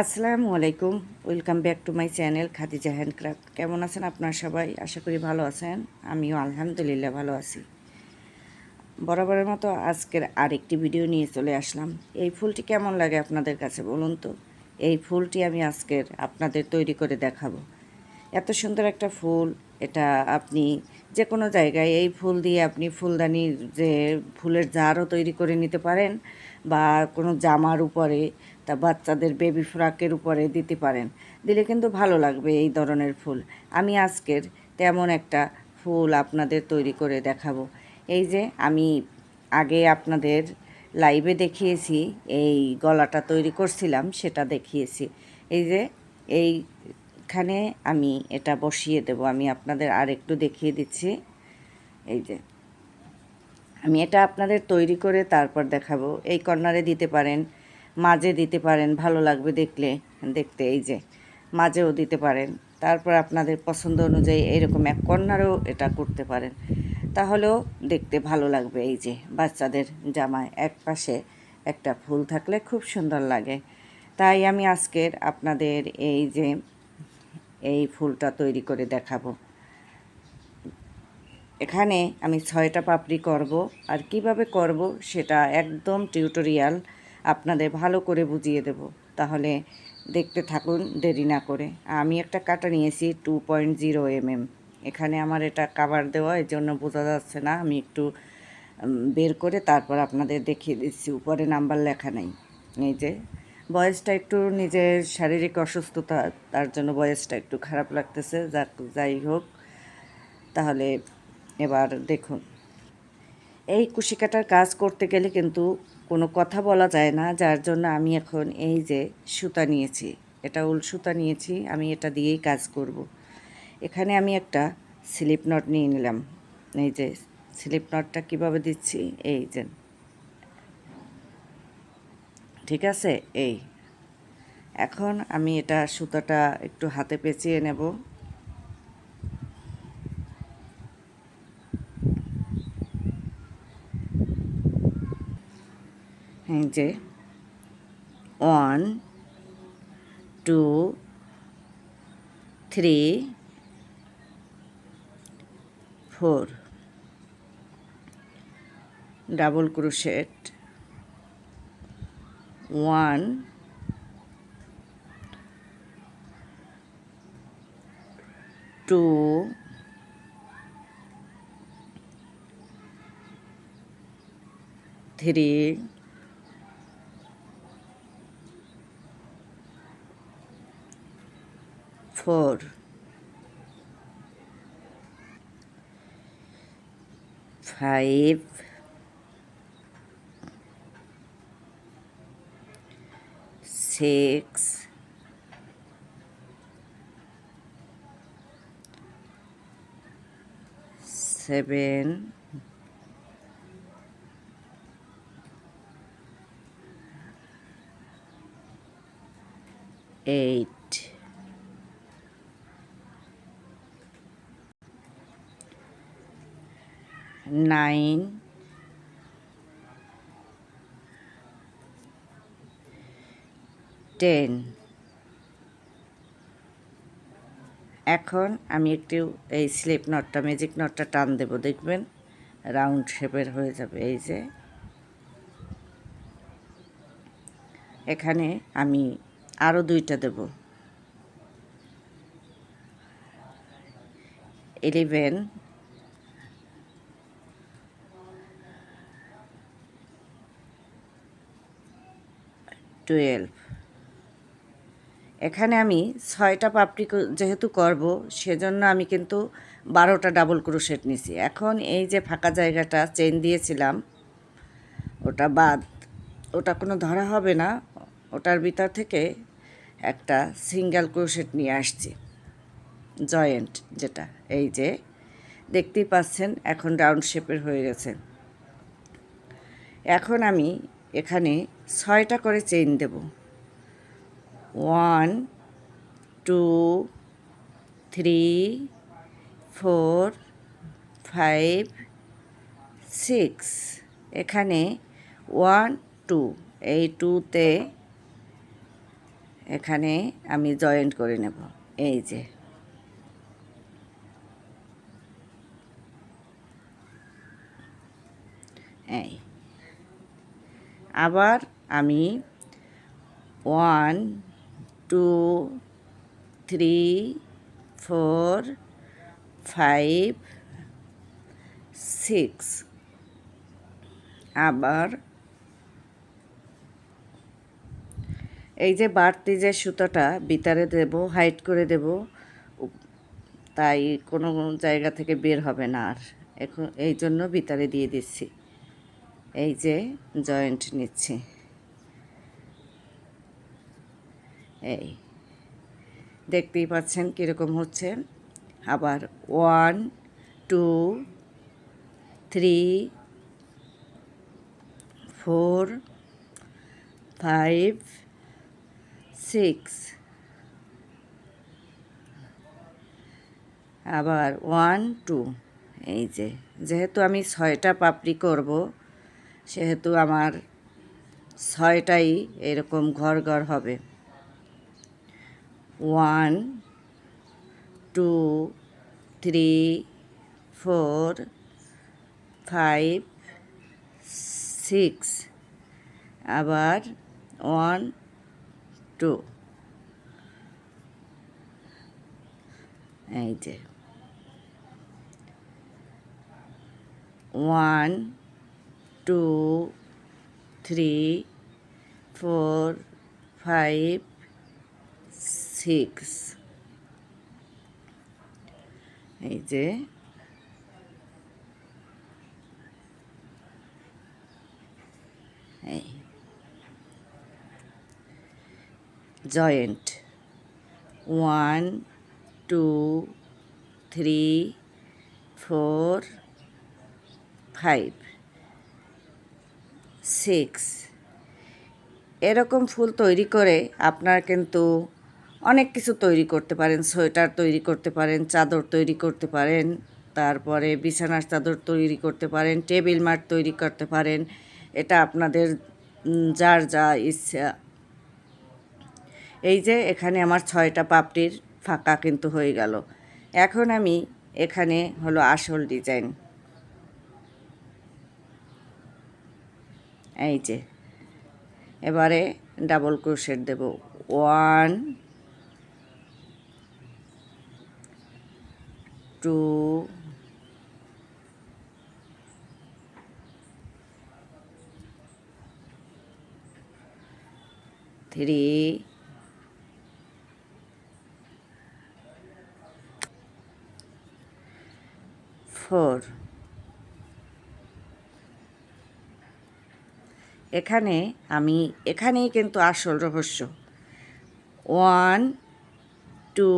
আসসালামু আলাইকুম, welcome back to my channel Khadija handcraft. কেমন আছেন আপনারা সবাই? আশা করি ভালো আছেন। আমিও আলহামদুলিল্লাহ ভালো আছি। বরাবরের মতো আজকের আরেকটি ভিডিও নিয়ে চলে আসলাম। এই ফুলটি কেমন লাগে আপনাদের কাছে বলুন তো? এই ফুলটি আমি আজকের আপনাদের তৈরি করে দেখাবো। এত সুন্দর একটা ফুল, এটা আপনি যে কোনো জায়গায় এই ফুল দিয়ে আপনি ফুলদানির যে ফুলের জারও তৈরি করে নিতে পারেন, বা কোনো জামার উপরে, তা বাচ্চাদের বেবি ফ্রকের উপরে দিতে পারেন। দিলে কিন্তু ভালো লাগবে এই ধরনের ফুল। আমি আজকের তেমন একটা ফুল আপনাদের তৈরি করে দেখাবো। এই যে আমি আগে আপনাদের লাইভে দেখিয়েছি, এই গলাটা তৈরি করছিলাম সেটা দেখিয়েছি। এই যে এইখানে আমি এটা বসিয়ে দেব। আমি আপনাদের আর একটু দেখিয়ে দিচ্ছি। এই যে আমি এটা আপনাদের তৈরি করে তারপর দেখাবো। এই কর্নারে দিতে পারেন, মাঝে দিতে পারেন, ভালো লাগবে দেখতে। এই যে মাঝেও দিতে পারেন। তারপর আপনাদের পছন্দ অনুযায়ী এইরকম এক কর্নারেও এটা করতে পারেন, তাহলেও দেখতে ভালো লাগবে। এই যে বাচ্চাদের জামায় এক পাশে একটা ফুল থাকলে খুব সুন্দর লাগে। তাই আমি আজকের আপনাদের এই ফুলটা তৈরি করে দেখাবো। এখানে আমি 6টা পাপড়ি করব, আর কিভাবে করব সেটা একদম টিউটোরিয়াল আপনাদের ভালো করে বুঝিয়ে দেব। তাহলে দেখতে থাকুন দেরি না করে। আমি একটা কাটা নিয়েছি 2.0 mm। এখানে আমার এটা কাভার দেওয়া, এর জন্য বোঝা যাচ্ছে না। আমি একটু বের করে তারপর আপনাদের দেখিয়ে দিচ্ছি। উপরে নাম্বার লেখা নাই। এই যে বয়সটা একটু নিজের শারীরিক অসুস্থতা, তার জন্য বয়সটা একটু খারাপ লাগতেছে। যাই হোক, তাহলে এবার দেখুন। এই কুশি কাটার কাজ করতে গেলে কিন্তু কোনো কথা বলা যায় না, যার জন্য আমি এখন এই যে সুতা নিয়েছি, এটা উল সুতা নিয়েছি, আমি এটা দিয়েই কাজ করব। এখানে আমি একটা স্লিপ নট নিয়ে নিলাম। এই যে স্লিপ নটটা কীভাবে দিচ্ছি, এই যে ঠিক আছে। এখন আমি এটা সুতাটা একটু হাতে পেঁচিয়ে নেব। এই যে 1 2 3 4 ডাবল ক্রোশেট, 1 2 3 4 5 6 7 8 9 10। এখন আমি একটু এই স্লিপ নটটা, ম্যাজিক নটটা টান দেব, দেখবেন রাউন্ড শেপের হয়ে যাবে। এই যে এখানে আমি আরও 2টা দেব। 11 12। এখানে আমি 6টা পাপড়ি যেহেতু করব, সেজন্য আমি কিন্তু 12টা ডাবল ক্রোশেট নিছি। এখন এই যে ফাঁকা জায়গাটা চেইন দিয়েছিলাম, ওটা বাদ, ওটা কোনো ধরা হবে না। ওটার ভিতর থেকে একটা সিঙ্গেল ক্রোশেট নিয়ে আসছি, জয়েন্ট যেটা। এই যে দেখতেই পাচ্ছেন এখন রাউন্ড শেপের হয়ে গেছে। এখন আমি এখানে 6টা করে চেইন দেব। 1 2 3 4 5 6। এখানে 1 2, এই 2তে এখানে আমি জয়েন্ট করে নেব। এই যে এই আবার আমি 1 2 3 4 5 6 আবার এই যে বাড়তি যে সুতোটা ভিতরে দেব, হাইট করে দেব, তাই কোনো জায়গা থেকে বের হবে না আর। এখন এই জন্য ভিতরে দিয়ে দিচ্ছি। এই যে জয়েন্ট নিচ্ছি, এই দেখতেই পাচ্ছেন কীরকম হচ্ছে। আবার 1 2 3 4 5 6 আবার 1 2। এই যে যেহেতু আমি 6টা পাপড়ি করব, সেহেতু আমার 6টাই এরকম ঘর ঘর হবে। 1 2 3 4 5 6 আবার 1 2। এই যে 1 2 3 4 5 6। এই যে এই জয়েন্ট 1 2 3 4 5 6। এরকম ফুল তৈরি করে আপনারা কিন্তু অনেক কিছু তৈরি করতে পারেন। সোয়েটার তৈরি করতে পারেন, চাদর তৈরি করতে পারেন, তারপরে বিছানার চাদর তৈরি করতে পারেন, টেবিল ম্যাট তৈরি করতে পারেন। এটা আপনাদের যার যা ইচ্ছা। এই যে এখানে আমার 6টা পাপড়ির ফাঁকা কিন্তু হয়ে গেল। এখন আমি এখানে হলো আসল ডিজাইন। এই যে এবারে ডাবল ক্রোশেট দেব। 1 2 3 4। এখানে আমি এখানেই কিন্তু আসল রহস্য। 1 2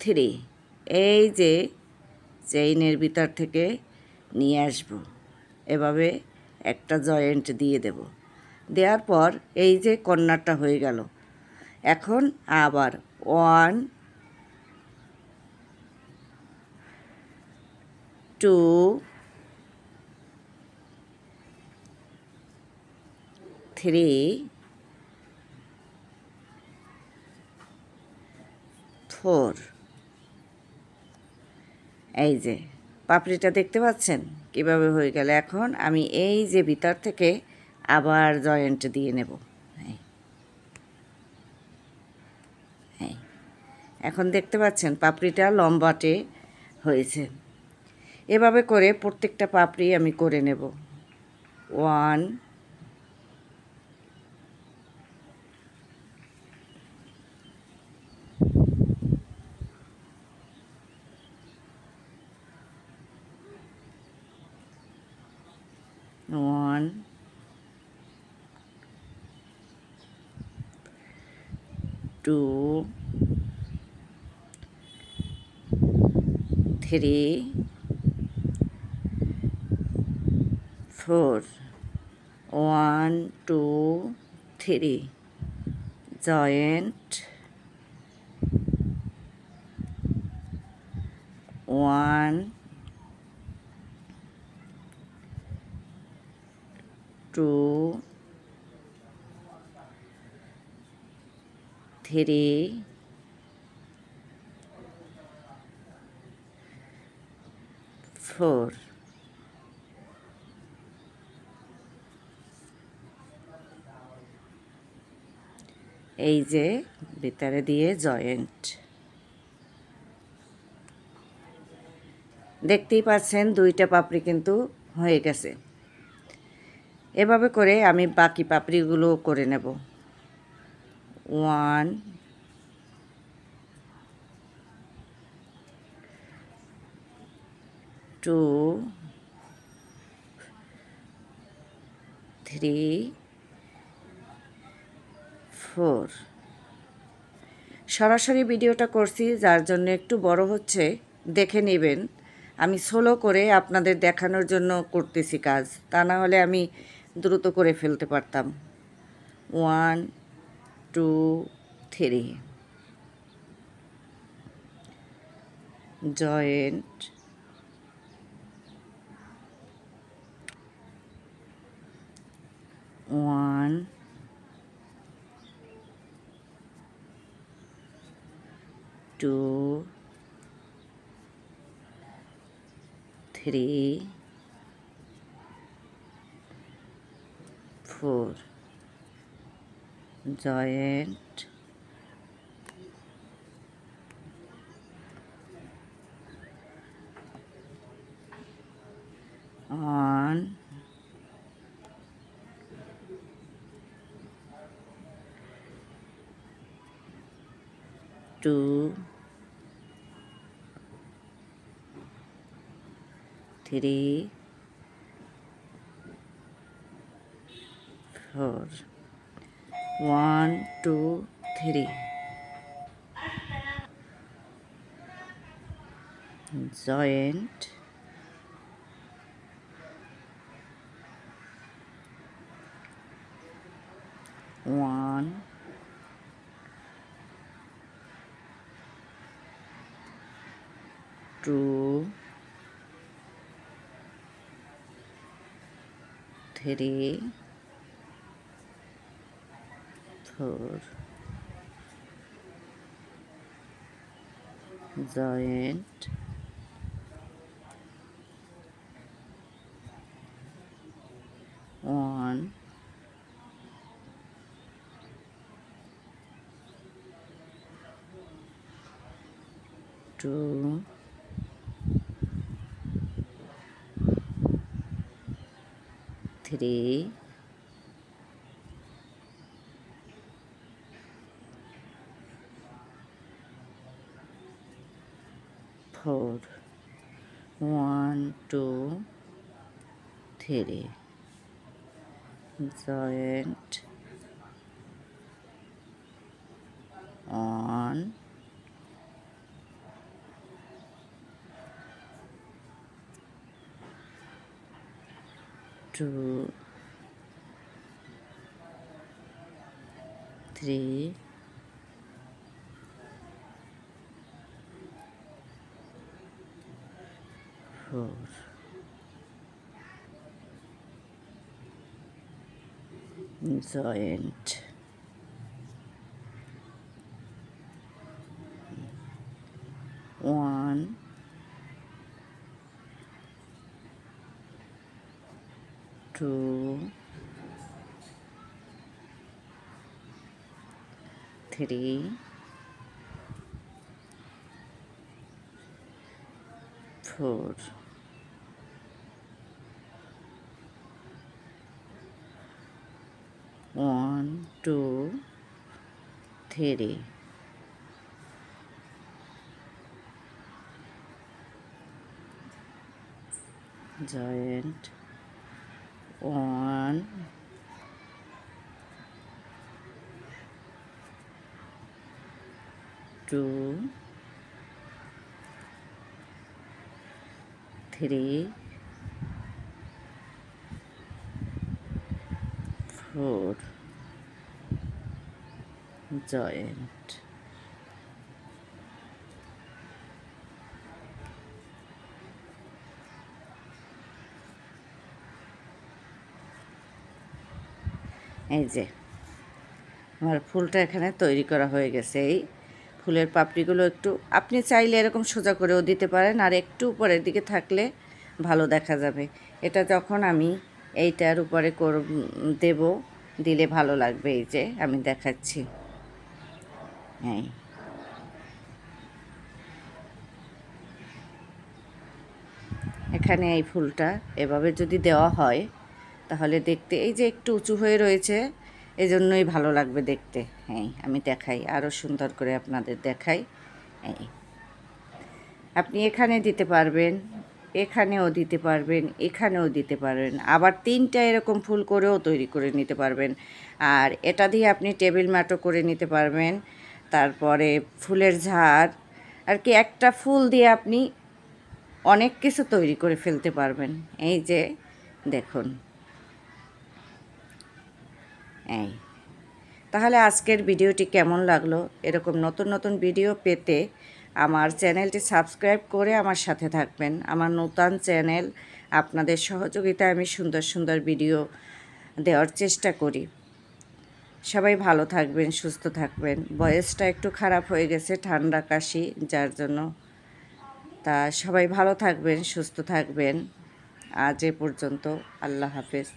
3 এই যে চেইনের ভিতর থেকে নিয়ে আসব, এভাবে একটা জয়েন্ট দিয়ে দেব। দেওয়ার পর এই যে কর্নারটা হয়ে গেল। এখন আবার 1 2 3 4। এই যে পাপড়িটা দেখতে পাচ্ছেন কীভাবে হয়ে গেল। এখন আমি এই যে ভিতর থেকে আবার জয়েন্ট দিয়ে নেব। এখন দেখতে পাচ্ছেন পাপড়িটা লম্বাটে হয়েছে। এভাবে করে প্রত্যেকটা পাপড়ি আমি করে নেব। 1 1 2 3 4 1 2 3 জয়েন্ট 1 2 3 4 এই যে ভিতরে দিয়ে জয়েন্ট দেখতেই পাচ্ছেন দুইটা পাপড়ি কিন্তু হয়ে গেছে। এভাবে করে আমি বাকি পাপড়িগুলো করে নেব। 1 2 3 4 সরাসরি ভিডিওটা করছি যার জন্য একটু বড় হচ্ছে, দেখে নেবেন। আমি স্লো করে আপনাদের দেখানোর জন্য করতেছি কাজ, তা না হলে আমি দ্রুত করে ফেলতে পারতাম। 1 2 3 joint 1 2 3 4 joint 1 2 3 4 1 2 3 joint 1 2 3 4 joint 1 2 3 4 1 2 3 joint 1 2 3 4 joint 1 2 3 4 1 2 3 joint 1 2 3 4 joint এই যে আমার ফুলটা এখানে তৈরি করা হয়ে গেছে। এই ফুলের পাপড়িগুলো একটু আপনি চাইলে এরকম সোজা করেও দিতে পারেন, আর একটু উপরের দিকে থাকলে ভালো দেখা যাবে। এটা যখন আমি এইটার উপরে দেব, দিলে ভালো লাগবে। এই যে আমি দেখাচ্ছি। হ্যাঁ, এখানে এই ফুলটা এভাবে যদি দেওয়া হয় তাহলে দেখতে এই যে একটু উঁচু হয়ে রয়েছে, এজন্যই ভালো লাগবে দেখতে। হ্যাঁ, আমি দেখাই, আরও সুন্দর করে আপনাদের দেখাই। এই আপনি এখানে দিতে পারবেন, এখানেও দিতে পারবেন, এখানেও দিতে পারবেন, আবার 3টা এরকম ফুল করেও তৈরি করে নিতে পারবেন। আর এটা দিয়ে আপনি টেবিল ম্যাটও করে নিতে পারবেন। তারপরে ফুলের ঝাড় আর কি, একটা ফুল দিয়ে আপনি অনেক কিছু তৈরি করে ফেলতে পারবেন। এই যে দেখুন। এই তাহলে আজকের ভিডিওটি কেমন লাগলো? এরকম নতুন নতুন ভিডিও পেতে আমার চ্যানেলটি সাবস্ক্রাইব করে আমার সাথে থাকবেন। আমার নতুন চ্যানেল, আপনাদের সহযোগিতায় আমি সুন্দর সুন্দর ভিডিও দেওয়ার চেষ্টা করি। সবাই ভালো থাকবেন, সুস্থ থাকবেন। ভয়েসটা একটু খারাপ হয়ে গেছে, ঠান্ডা কাশি, যার জন্য। তা সবাই ভালো থাকবেন, সুস্থ থাকবেন। আজ এ পর্যন্ত। আল্লাহ হাফেজ।